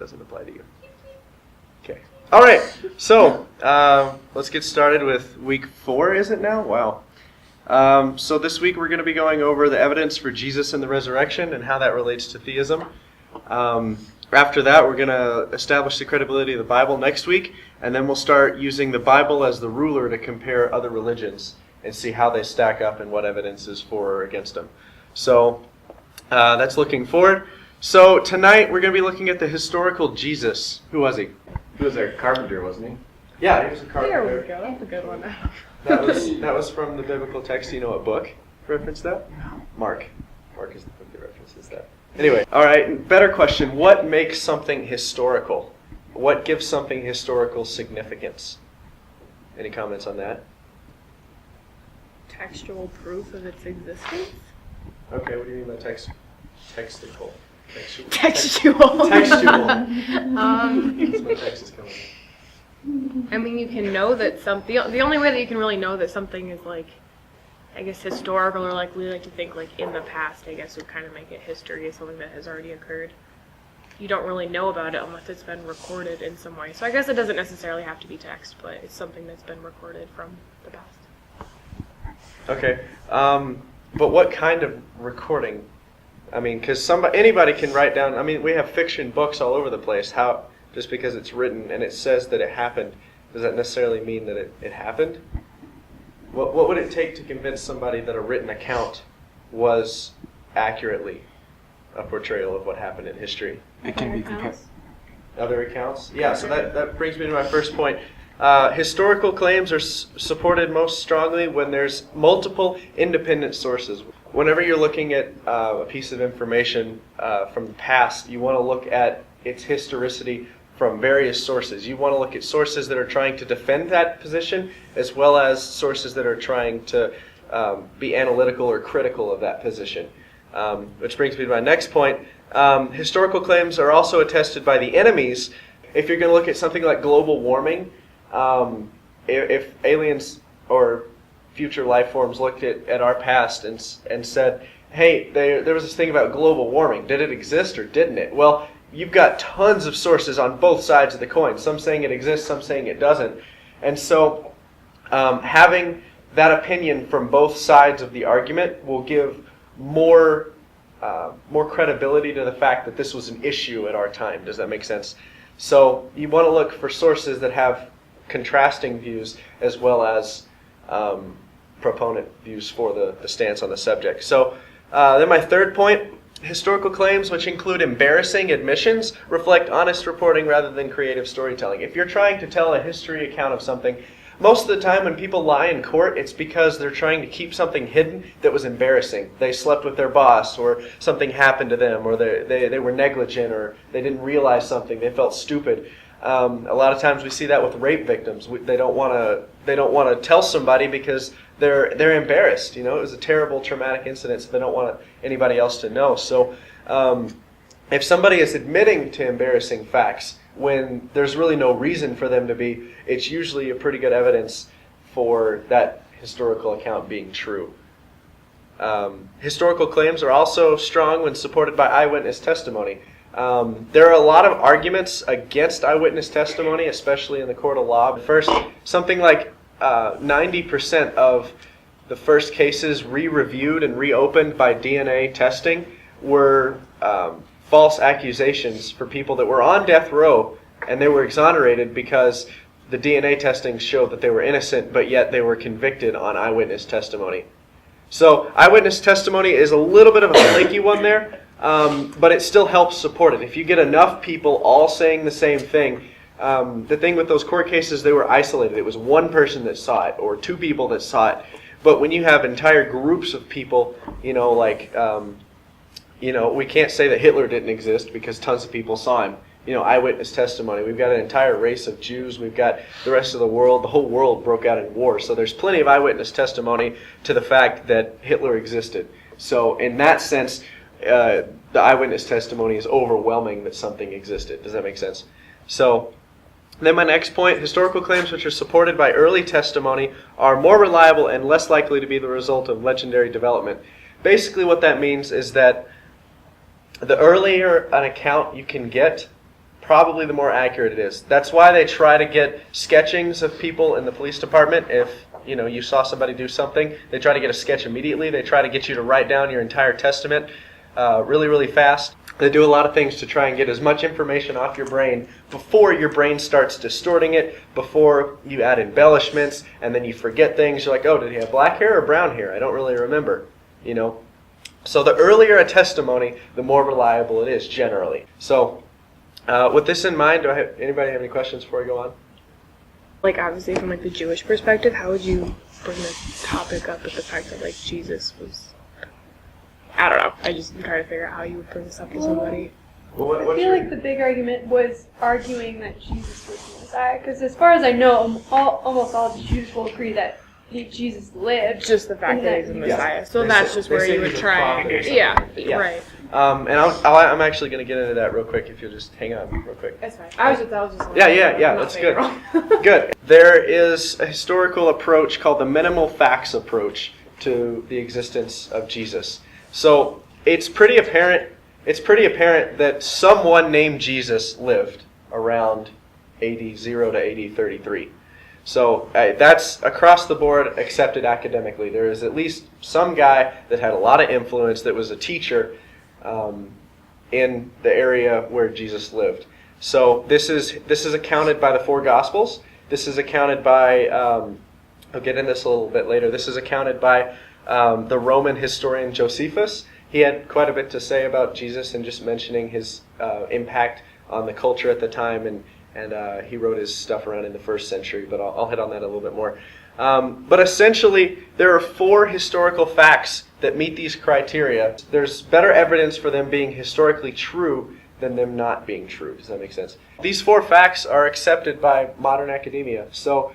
Doesn't apply to you. Okay. All right. So let's get started with week 4. Is it now? Wow. So this week we're going to be going over the evidence for Jesus and the resurrection and how that relates to theism. After that, we're going to establish the credibility of the Bible next week, and then we'll start using the Bible as the ruler to compare other religions and see how they stack up and what evidence is for or against them. So that's looking forward. So tonight we're going to be looking at the historical Jesus. Who was he? He was a carpenter, wasn't he? Yeah, he was a carpenter. There we go. That's a good one. That was from the biblical text. Do you know what book referenced that? No. Mark. Mark is the book that references that. Anyway, all right, better question. What makes something historical? What gives something historical significance? Any comments on that? Textual proof of its existence? Okay, what do you mean by textual? Textual. Textual. That's where text is coming in. I mean, you can know that the only way that you can really know that something is like, I guess, historical, or like we like to think like in the past, I guess would kind of make it history, is something that has already occurred. You don't really know about it unless it's been recorded in some way. So I guess it doesn't necessarily have to be text, but it's something that's been recorded from the past. Okay, but what kind of recording? I mean, because anybody can write down. I mean, we have fiction books all over the place. How just because it's written and it says that it happened, does that necessarily mean that it happened? What would it take to convince somebody that a written account was accurately a portrayal of what happened in history? It can be compared. Other accounts? Yeah, so that brings me to my first point. Historical claims are supported most strongly when there's multiple independent sources. Whenever you're looking at a piece of information from the past, you want to look at its historicity from various sources. You want to look at sources that are trying to defend that position, as well as sources that are trying to be analytical or critical of that position. Which brings me to my next point. Historical claims are also attested by the enemies. If you're going to look at something like global warming, if aliens or future life forms looked at our past and said, hey, there was this thing about global warming. Did it exist or didn't it? Well, you've got tons of sources on both sides of the coin. Some saying it exists, some saying it doesn't. And so having that opinion from both sides of the argument will give more credibility to the fact that this was an issue at our time. Does that make sense? So you want to look for sources that have contrasting views as well as proponent views for the stance on the subject. So then my third point, historical claims, which include embarrassing admissions, reflect honest reporting rather than creative storytelling. If you're trying to tell a history account of something, most of the time when people lie in court, it's because they're trying to keep something hidden that was embarrassing. They slept with their boss, or something happened to them, or they were negligent, or they didn't realize something, they felt stupid. A lot of times we see that with rape victims. They don't want to tell somebody because they're embarrassed. You know, it was a terrible, traumatic incident, so they don't want anybody else to know. So, if somebody is admitting to embarrassing facts when there's really no reason for them to be, it's usually a pretty good evidence for that historical account being true. Historical claims are also strong when supported by eyewitness testimony. There are a lot of arguments against eyewitness testimony, especially in the court of law. First, something like 90% of the first cases re-reviewed and reopened by DNA testing were false accusations for people that were on death row, and they were exonerated because the DNA testing showed that they were innocent, but yet they were convicted on eyewitness testimony. So eyewitness testimony is a little bit of a flaky one there. But it still helps support it. If you get enough people all saying the same thing, the thing with those court cases, they were isolated. It was one person that saw it or two people that saw it. But when you have entire groups of people, we can't say that Hitler didn't exist because tons of people saw him. Eyewitness testimony. We've got an entire race of Jews. We've got the rest of the world. The whole world broke out in war. So there's plenty of eyewitness testimony to the fact that Hitler existed. So in that sense, the eyewitness testimony is overwhelming that something existed. Does that make sense? So then my next point, historical claims which are supported by early testimony are more reliable and less likely to be the result of legendary development. Basically what that means is that the earlier an account you can get, probably the more accurate it is. That's why they try to get sketchings of people in the police department. If you saw somebody do something, they try to get a sketch immediately. They try to get you to write down your entire testament really, really fast. They do a lot of things to try and get as much information off your brain before your brain starts distorting it, before you add embellishments, and then you forget things. You're like, oh, did he have black hair or brown hair? I don't really remember, So the earlier a testimony, the more reliable it is, generally. So with this in mind, anybody have any questions before I go on? Like, obviously, from like the Jewish perspective, how would you bring this topic up with the fact that like Jesus was? I don't know. I'm trying to figure out how you would bring this up to somebody. I feel like the big argument was arguing that Jesus was the Messiah, because as far as I know, almost all Jews will agree that Jesus lived. Just the fact that he's the Messiah. Yeah. So that's just where you would try. Yeah, right. And I'm actually going to get into that real quick if you'll just hang on real quick. That's fine. I was just. Yeah, that's good. Good. There is a historical approach called the minimal facts approach to the existence of Jesus. So it's pretty apparent that someone named Jesus lived around AD 0 to AD 33. So that's across the board accepted academically. There is at least some guy that had a lot of influence that was a teacher in the area where Jesus lived. So this is accounted by the four Gospels. This is accounted by, I'll get into this a little bit later, this is accounted by the Roman historian Josephus. He had quite a bit to say about Jesus and just mentioning his impact on the culture at the time, and he wrote his stuff around in the 1st century, but I'll hit on that a little bit more. But essentially, there are 4 historical facts that meet these criteria. There's better evidence for them being historically true than them not being true. Does that make sense? These 4 facts are accepted by modern academia. So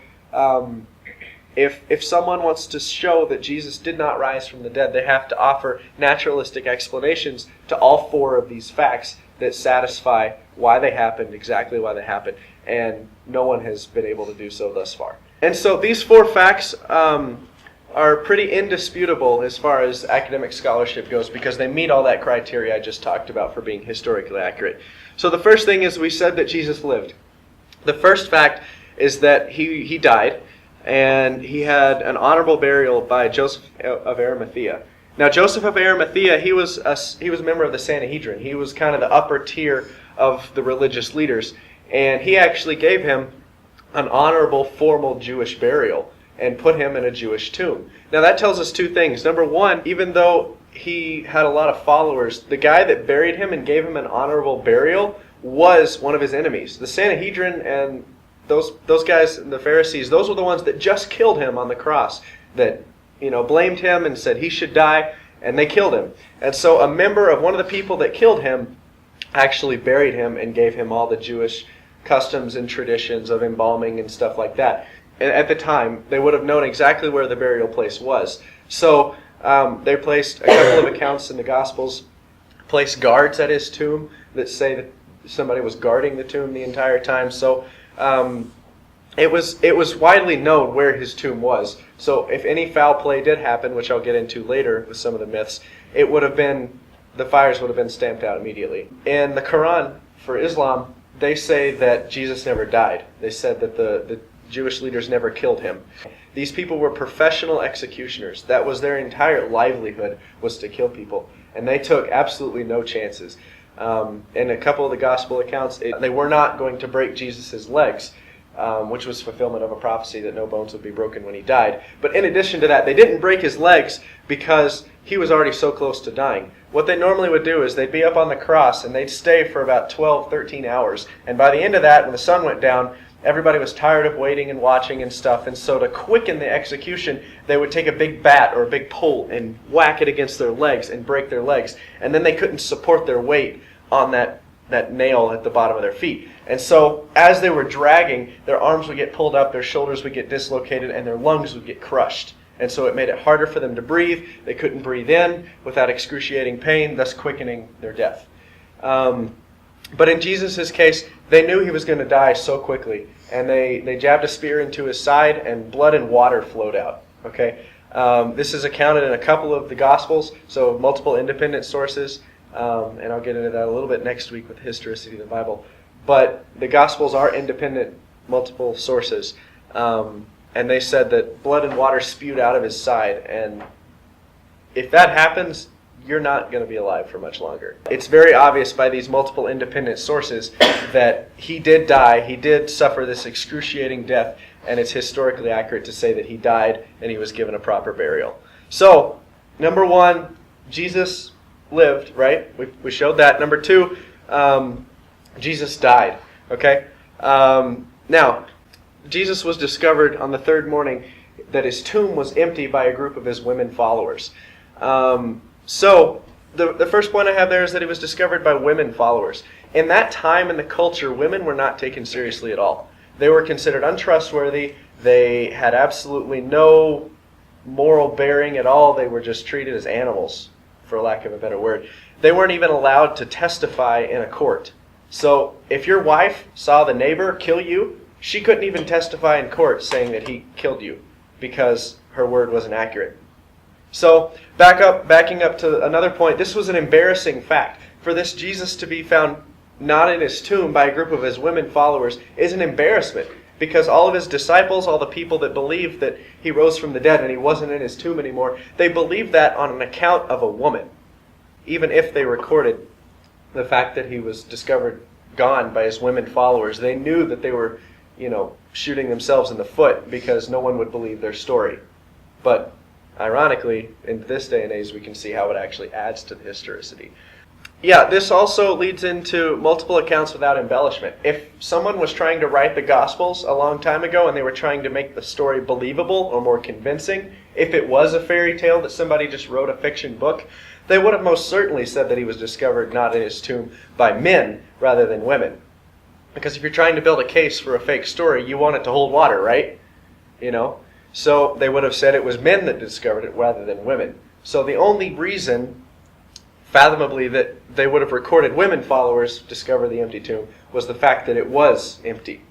if someone wants to show that Jesus did not rise from the dead, they have to offer naturalistic explanations to all 4 of these facts that satisfy why they happened, exactly why they happened, and no one has been able to do so thus far. And so these 4 facts are pretty indisputable as far as academic scholarship goes because they meet all that criteria I just talked about for being historically accurate. So the first thing is we said that Jesus lived. The first fact is that he died, and he had an honorable burial by Joseph of Arimathea. Now, Joseph of Arimathea, he was a member of the Sanhedrin. He was kind of the upper tier of the religious leaders, and he actually gave him an honorable, formal Jewish burial and put him in a Jewish tomb. Now, that tells us 2 things. Number one, even though he had a lot of followers, the guy that buried him and gave him an honorable burial was one of his enemies. The Sanhedrin and those guys, the Pharisees, those were the ones that just killed him on the cross, that blamed him and said he should die, and they killed him. And so a member of one of the people that killed him actually buried him and gave him all the Jewish customs and traditions of embalming and stuff like that. And at the time, they would have known exactly where the burial place was. So they placed a couple of accounts in the Gospels, placed guards at his tomb that say that somebody was guarding the tomb the entire time. So it was widely known where his tomb was. So if any foul play did happen, which I'll get into later with some of the myths, the fires would have been stamped out immediately. In the Quran, for Islam, they say that Jesus never died. They said that the Jewish leaders never killed him. These people were professional executioners. That was their entire livelihood, was to kill people. And they took absolutely no chances. In a couple of the gospel accounts, they were not going to break Jesus' legs, which was fulfillment of a prophecy that no bones would be broken when he died. But in addition to that, they didn't break his legs because he was already so close to dying. What they normally would do is they'd be up on the cross and they'd stay for about 12, 13 hours. And by the end of that, when the sun went down, everybody was tired of waiting and watching and stuff. And so to quicken the execution, they would take a big bat or a big pole and whack it against their legs and break their legs. And then they couldn't support their weight on that nail at the bottom of their feet. And so as they were dragging, their arms would get pulled up, their shoulders would get dislocated, and their lungs would get crushed. And so it made it harder for them to breathe. They couldn't breathe in without excruciating pain, thus quickening their death. But in Jesus' case, they knew he was going to die so quickly, and they jabbed a spear into his side, and blood and water flowed out. Okay, this is accounted in a couple of the Gospels, so multiple independent sources, and I'll get into that a little bit next week with the historicity of the Bible. but the Gospels are independent, multiple sources. And they said that blood and water spewed out of his side. And if that happens, you're not going to be alive for much longer. It's very obvious by these multiple independent sources that he did die, he did suffer this excruciating death, and it's historically accurate to say that he died and he was given a proper burial. So, number one, Jesus lived, right? We showed that. Number two, Jesus died, okay? Now, Jesus was discovered on the third morning that his tomb was empty by a group of his women followers. So, the first point I have there is that he was discovered by women followers. In that time in the culture, women were not taken seriously at all. They were considered untrustworthy. They had absolutely no moral bearing at all. They were just treated as animals, for lack of a better word. They weren't even allowed to testify in a court. So, if your wife saw the neighbor kill you, she couldn't even testify in court saying that he killed you because her word wasn't accurate. So, backing up to another point, this was an embarrassing fact. For this Jesus to be found not in his tomb by a group of his women followers is an embarrassment because all of his disciples, all the people that believed that he rose from the dead and he wasn't in his tomb anymore, they believed that on an account of a woman, even if they recorded the fact that he was discovered gone by his women followers. They knew that they were shooting themselves in the foot because no one would believe their story. But ironically, in this day and age, we can see how it actually adds to the historicity. Yeah, this also leads into multiple accounts without embellishment. If someone was trying to write the Gospels a long time ago and they were trying to make the story believable or more convincing, if it was a fairy tale that somebody just wrote a fiction book, they would have most certainly said that he was discovered not in his tomb by men rather than women. Because if you're trying to build a case for a fake story, you want it to hold water, right? So they would have said it was men that discovered it rather than women. So the only reason, fathomably, that they would have recorded women followers discover the empty tomb was the fact that it was empty.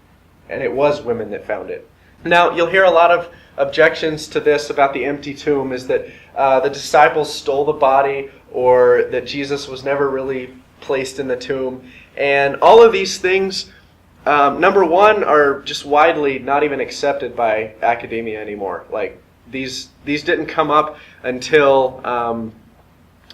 And it was women that found it. Now, you'll hear a lot of objections to this about the empty tomb, is that the disciples stole the body, or that Jesus was never really placed in the tomb. And all of these things, number one, are just widely not even accepted by academia anymore. Like, these didn't come up until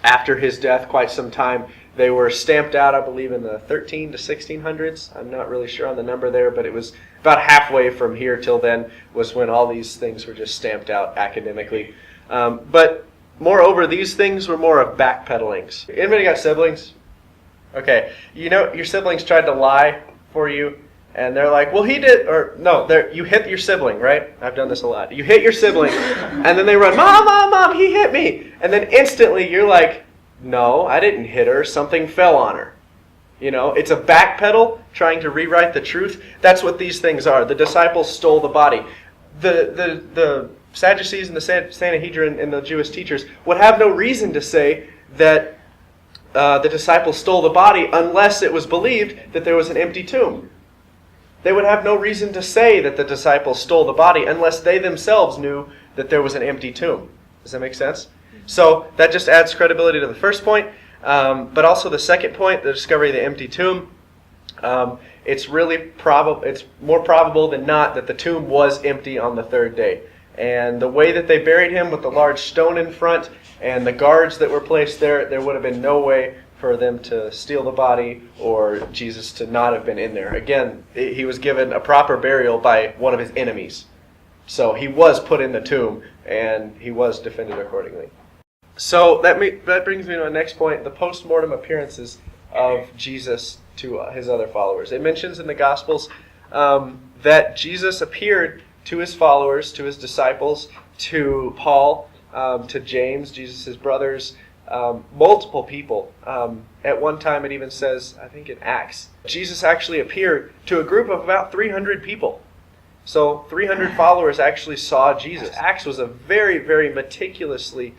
after his death, quite some time. They were stamped out, I believe, in the 13 to 1600s. I'm not really sure on the number there, but it was about halfway from here till then was when all these things were just stamped out academically. But moreover, these things were more of backpedalings. Anybody got siblings? Okay, your siblings tried to lie for you, and they're like, well, he did, or no, you hit your sibling, right? I've done this a lot. You hit your sibling, and then they run, Mom, he hit me. And then instantly you're like, no, I didn't hit her, something fell on her. It's a backpedal trying to rewrite the truth. That's what these things are. The disciples stole the body. The Sadducees and the Sanhedrin and the Jewish teachers would have no reason to say that the disciples stole the body unless it was believed that there was an empty tomb. They would have no reason to say that the disciples stole the body unless they themselves knew that there was an empty tomb. Does that make sense? So that just adds credibility to the first point, but also the second point, the discovery of the empty tomb. It's more probable than not that the tomb was empty on the third day. And the way that they buried him with the large stone in front and the guards that were placed there would have been no way for them to steal the body or Jesus to not have been in there. Again, he was given a proper burial by one of his enemies. So he was put in the tomb and he was defended accordingly. So that brings me to my next point, the post-mortem appearances of Jesus to his other followers. It mentions in the Gospels that Jesus appeared to his followers, to his disciples, to Paul, to James, Jesus' brothers, multiple people. At one time it even says, I think in Acts, Jesus actually appeared to a group of about 300 people. So 300 followers actually saw Jesus. Acts was a very, very meticulously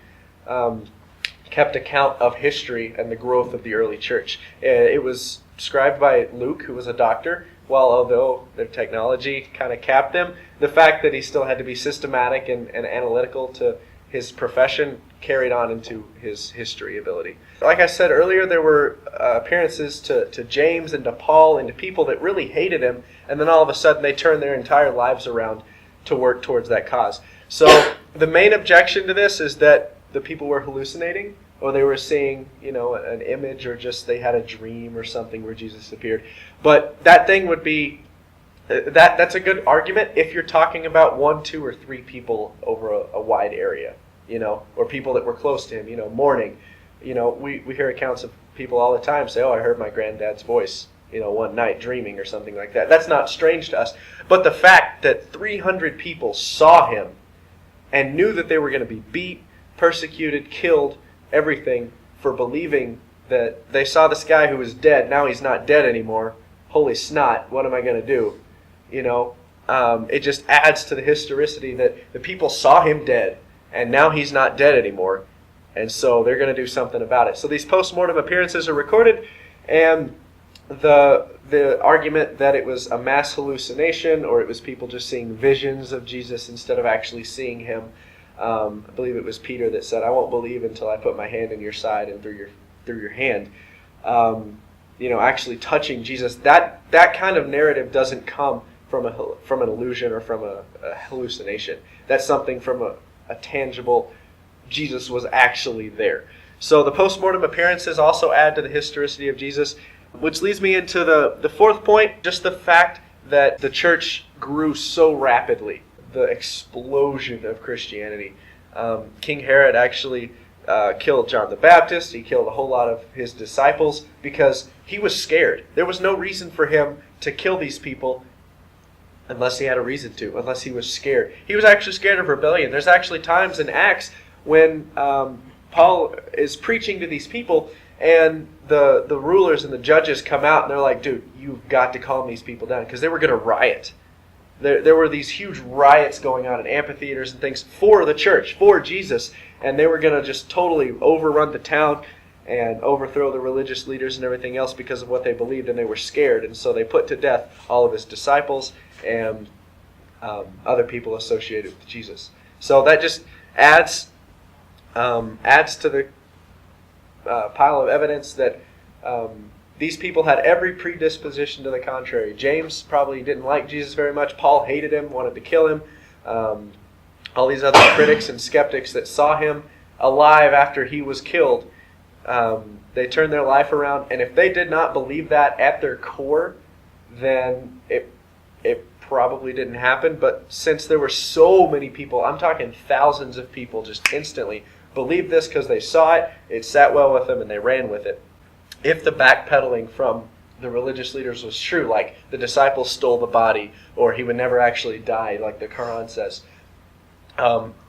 kept account of history and the growth of the early church. It was scribed by Luke, who was a doctor. While although their technology kind of capped him, the fact that he still had to be systematic and analytical to his profession carried on into his history ability. Like I said earlier, there were appearances to James and to Paul and to people that really hated him, and then all of a sudden they turned their entire lives around to work towards that cause. So the main objection to this is that the people were hallucinating, or they were seeing, an image, or just they had a dream or something where Jesus appeared. But that thing would be, that's a good argument if you're talking about 1, 2, or 3 people over a wide area, or people that were close to him, mourning. We hear accounts of people all the time say, oh, I heard my granddad's voice, one night dreaming or something like that. That's not strange to us. But the fact that 300 people saw him and knew that they were going to be beat, persecuted, killed, everything for believing that they saw this guy who was dead, now he's not dead anymore. Holy snot, what am I going to do? It just adds to the historicity that the people saw him dead, and now he's not dead anymore, and so they're going to do something about it. So these post-mortem appearances are recorded, and the argument that it was a mass hallucination, or it was people just seeing visions of Jesus instead of actually seeing him. I believe it was Peter that said, I won't believe until I put my hand in your side and through your hand. Actually touching Jesus. That kind of narrative doesn't come from an illusion or from a hallucination. That's something from a tangible, Jesus was actually there. So the post-mortem appearances also add to the historicity of Jesus, which leads me into the fourth point, just the fact that the church grew so rapidly. The explosion of Christianity. King Herod actually killed John the Baptist. He killed a whole lot of his disciples because he was scared. There was no reason for him to kill these people unless he had a reason to, unless he was scared. He was actually scared of rebellion. There's actually times in Acts when Paul is preaching to these people, and the rulers and the judges come out and they're like, dude, you've got to calm these people down, because they were going to riot. There were these huge riots going on in amphitheaters and things for the church, for Jesus, and they were going to just totally overrun the town and overthrow the religious leaders and everything else because of what they believed, and they were scared, and so they put to death all of his disciples and other people associated with Jesus. So that just adds to the pile of evidence that these people had every predisposition to the contrary. James probably didn't like Jesus very much. Paul hated him, wanted to kill him. All these other critics and skeptics that saw him alive after he was killed, they turned their life around. And if they did not believe that at their core, then it probably didn't happen. But since there were so many people, I'm talking thousands of people just instantly believed this because they saw it, it sat well with them, and they ran with it. If the backpedaling from the religious leaders was true, like the disciples stole the body, or he would never actually die, like the Quran says,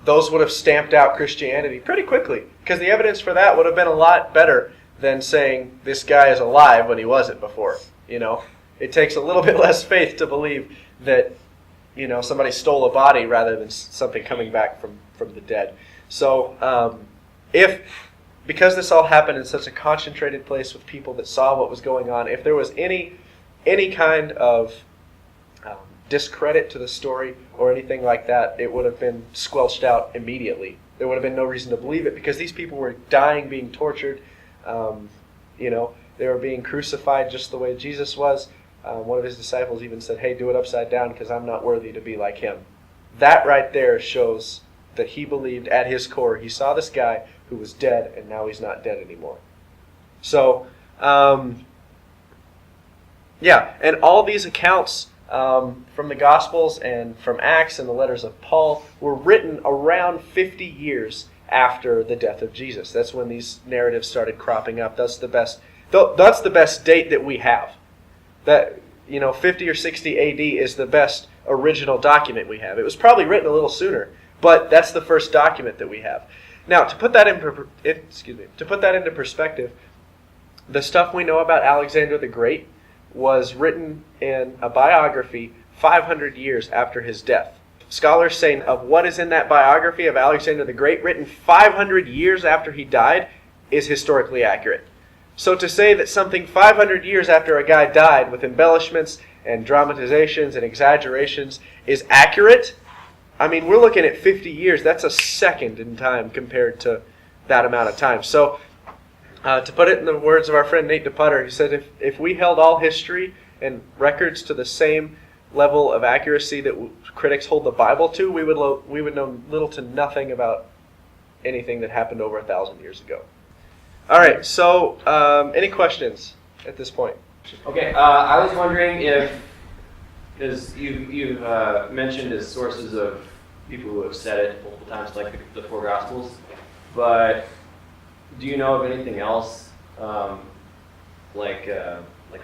those would have stamped out Christianity pretty quickly, because the evidence for that would have been a lot better than saying this guy is alive when he wasn't before. It takes a little bit less faith to believe that somebody stole a body rather than something coming back from the dead. So because this all happened in such a concentrated place with people that saw what was going on, if there was any kind of discredit to the story or anything like that, it would have been squelched out immediately. There would have been no reason to believe it, because these people were dying, being tortured. They were being crucified just the way Jesus was. One of his disciples even said, hey, do it upside down because I'm not worthy to be like him. That right there shows that he believed at his core. He saw this guy who was dead, and now he's not dead anymore. So, and all these accounts from the Gospels and from Acts and the letters of Paul were written around 50 years after the death of Jesus. That's when these narratives started cropping up. That's the best date that we have. That 50 or 60 AD is the best original document we have. It was probably written a little sooner, but that's the first document that we have. Now, to put that into perspective, the stuff we know about Alexander the Great was written in a biography 500 years after his death. Scholars say of what is in that biography of Alexander the Great, written 500 years after he died, is historically accurate. So to say that something 500 years after a guy died, with embellishments and dramatizations and exaggerations, is accurate, I mean, we're looking at 50 years. That's a second in time compared to that amount of time. So, to put it in the words of our friend Nate DePutter, he said, if we held all history and records to the same level of accuracy that critics hold the Bible to, we would know little to nothing about anything that happened over 1,000 years ago. All right, so any questions at this point? Okay, I was wondering if, because you've mentioned as sources of people who have said it multiple times, like the four Gospels, but do you know of anything else, like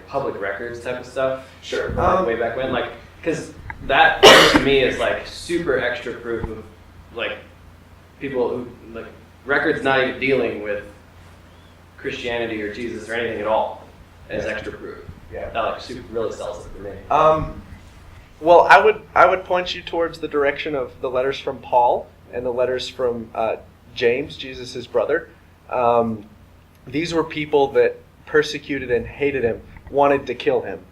public records type of stuff? Sure. Like way back when, like, because that to me is like super extra proof of like people who like records not even dealing with Christianity or Jesus or anything at all as extra proof. Yeah. That like super really sells it for me. Well, I would point you towards the direction of the letters from Paul and the letters from James, Jesus' brother. These were people that persecuted and hated him, wanted to kill him.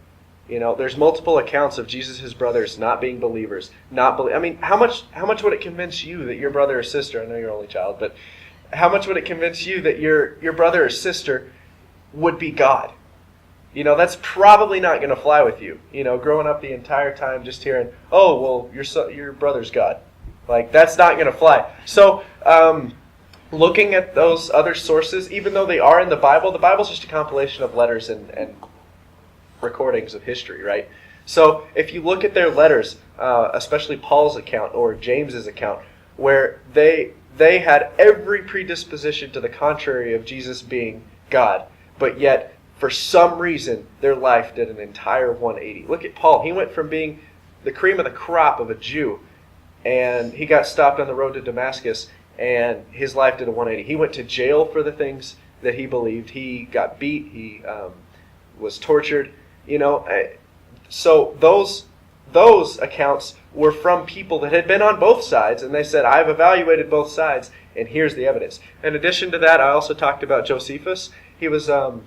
You know, there's multiple accounts of Jesus' brothers not being believers, I mean, how much would it convince you that your brother or sister, I know you're only child, but how much would it convince you that your brother or sister would be God? You know, that's probably not going to fly with you. You know, growing up the entire time just hearing, oh, well, your brother's God. Like, that's not going to fly. So, looking at those other sources, even though they are in the Bible's just a compilation of letters and recordings of history, right? So if you look at their letters, especially Paul's account or James's account, where they had every predisposition to the contrary of Jesus being God, but yet for some reason their life did an entire 180. Look at Paul. He went from being the cream of the crop of a Jew, and he got stopped on the road to Damascus, and his life did a 180. He went to jail for the things that he believed. He got beat. He was tortured. You know, so those accounts were from people that had been on both sides, and they said, I've evaluated both sides, and here's the evidence. In addition to that, I also talked about Josephus. He was a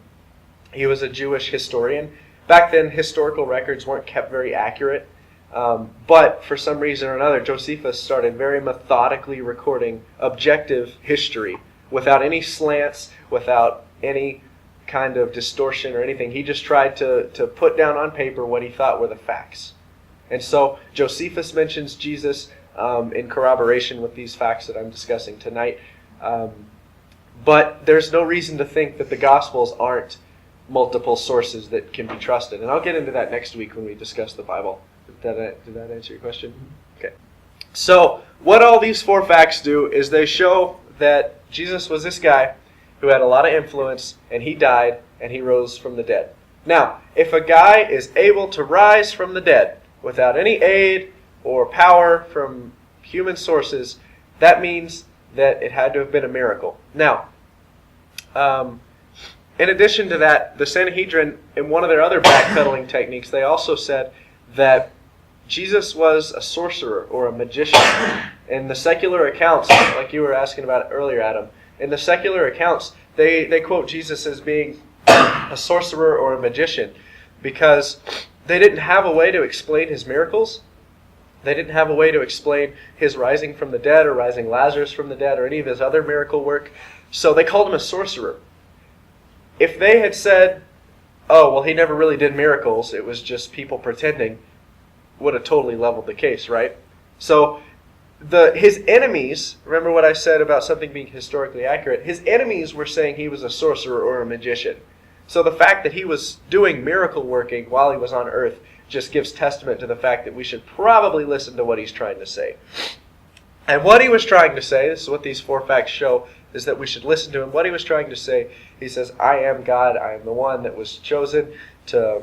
Jewish historian. Back then, historical records weren't kept very accurate, but for some reason or another, Josephus started very methodically recording objective history without any slants, without any kind of distortion or anything. He just tried to put down on paper what he thought were the facts. And so Josephus mentions Jesus in corroboration with these facts that I'm discussing tonight. But there's no reason to think that the Gospels aren't multiple sources that can be trusted. And I'll get into that next week when we discuss the Bible. Did that answer your question? Okay. So what all these four facts do is they show that Jesus was this guy who had a lot of influence, and he died, and he rose from the dead. Now, if a guy is able to rise from the dead without any aid or power from human sources, that means that it had to have been a miracle. Now, in addition to that, the Sanhedrin, in one of their other backpedaling techniques, they also said that Jesus was a sorcerer or a magician. In the secular accounts, like you were asking about earlier, Adam, in the secular accounts, they quote Jesus as being a sorcerer or a magician because they didn't have a way to explain his miracles. They didn't have a way to explain his rising from the dead or rising Lazarus from the dead or any of his other miracle work. So they called him a sorcerer. If they had said, oh, well, he never really did miracles, it was just people pretending, would have totally leveled the case, right? So his enemies, remember what I said about something being historically accurate, his enemies were saying he was a sorcerer or a magician. So the fact that he was doing miracle working while he was on earth just gives testament to the fact that we should probably listen to what he's trying to say. And what he was trying to say, this is what these four facts show, is that we should listen to him. What he was trying to say, he says, I am God, I am the one that was chosen to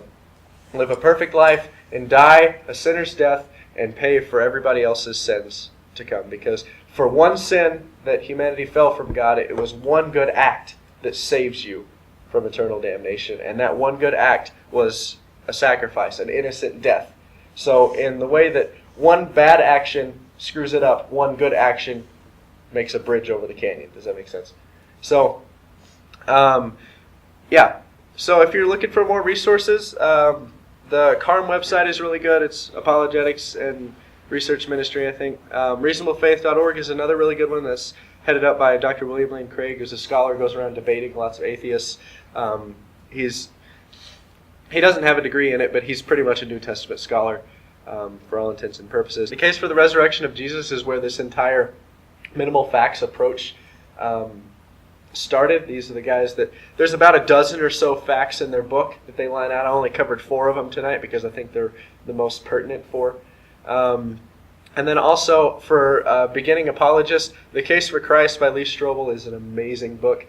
live a perfect life and die a sinner's death and pay for everybody else's sins to come. Because for one sin that humanity fell from God, it was one good act that saves you from eternal damnation. And that one good act was a sacrifice, an innocent death. So in the way that one bad action screws it up, one good action makes a bridge over the canyon. Does that make sense? So, yeah. So if you're looking for more resources, the CARM website is really good. It's apologetics and research ministry, I think. Reasonablefaith.org is another really good one. That's headed up by Dr. William Lane Craig, who's a scholar, goes around debating lots of atheists. He doesn't have a degree in it, but he's pretty much a New Testament scholar for all intents and purposes. The case for the resurrection of Jesus is where this entire minimal facts approach started. These are the guys that, there's about a dozen or so facts in their book that they line out. I only covered 4 of them tonight because I think they're the most pertinent 4. And then also for beginning apologists, The Case for Christ by Lee Strobel is an amazing book.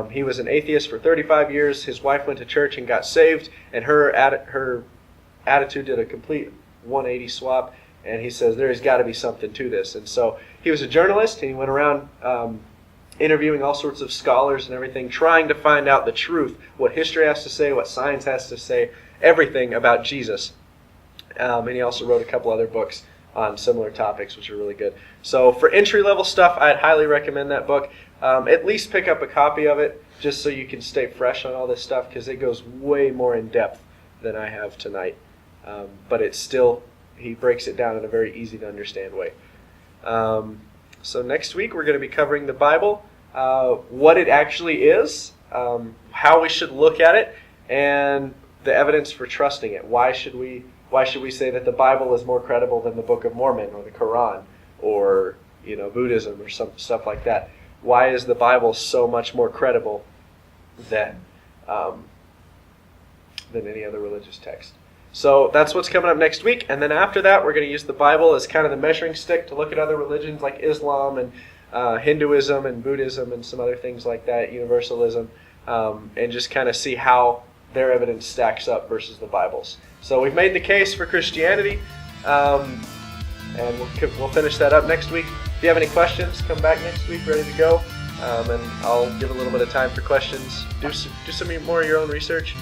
He was an atheist for 35 years. His wife went to church and got saved, and her attitude did a complete 180 swap, and he says there has got to be something to this. And so he was a journalist, and he went around interviewing all sorts of scholars and everything, trying to find out the truth, what history has to say, what science has to say, everything about Jesus. And he also wrote a couple other books on similar topics, which are really good. So for entry-level stuff, I'd highly recommend that book. At least pick up a copy of it just so you can stay fresh on all this stuff, because it goes way more in depth than I have tonight. But it's still, he breaks it down in a very easy to understand way. So next week we're going to be covering the Bible, what it actually is, how we should look at it, and the evidence for trusting it. Why should we say that the Bible is more credible than the Book of Mormon or the Quran or Buddhism or some stuff like that? Why is the Bible so much more credible than any other religious text? So that's what's coming up next week. And then after that, we're going to use the Bible as kind of the measuring stick to look at other religions like Islam and Hinduism and Buddhism and some other things like that, Universalism, and just kind of see how their evidence stacks up versus the Bible's. So we've made the case for Christianity, and we'll finish that up next week. If you have any questions, come back next week ready to go, and I'll give a little bit of time for questions. Do some more of your own research,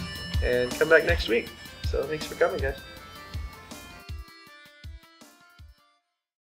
and come back next week. So thanks for coming, guys.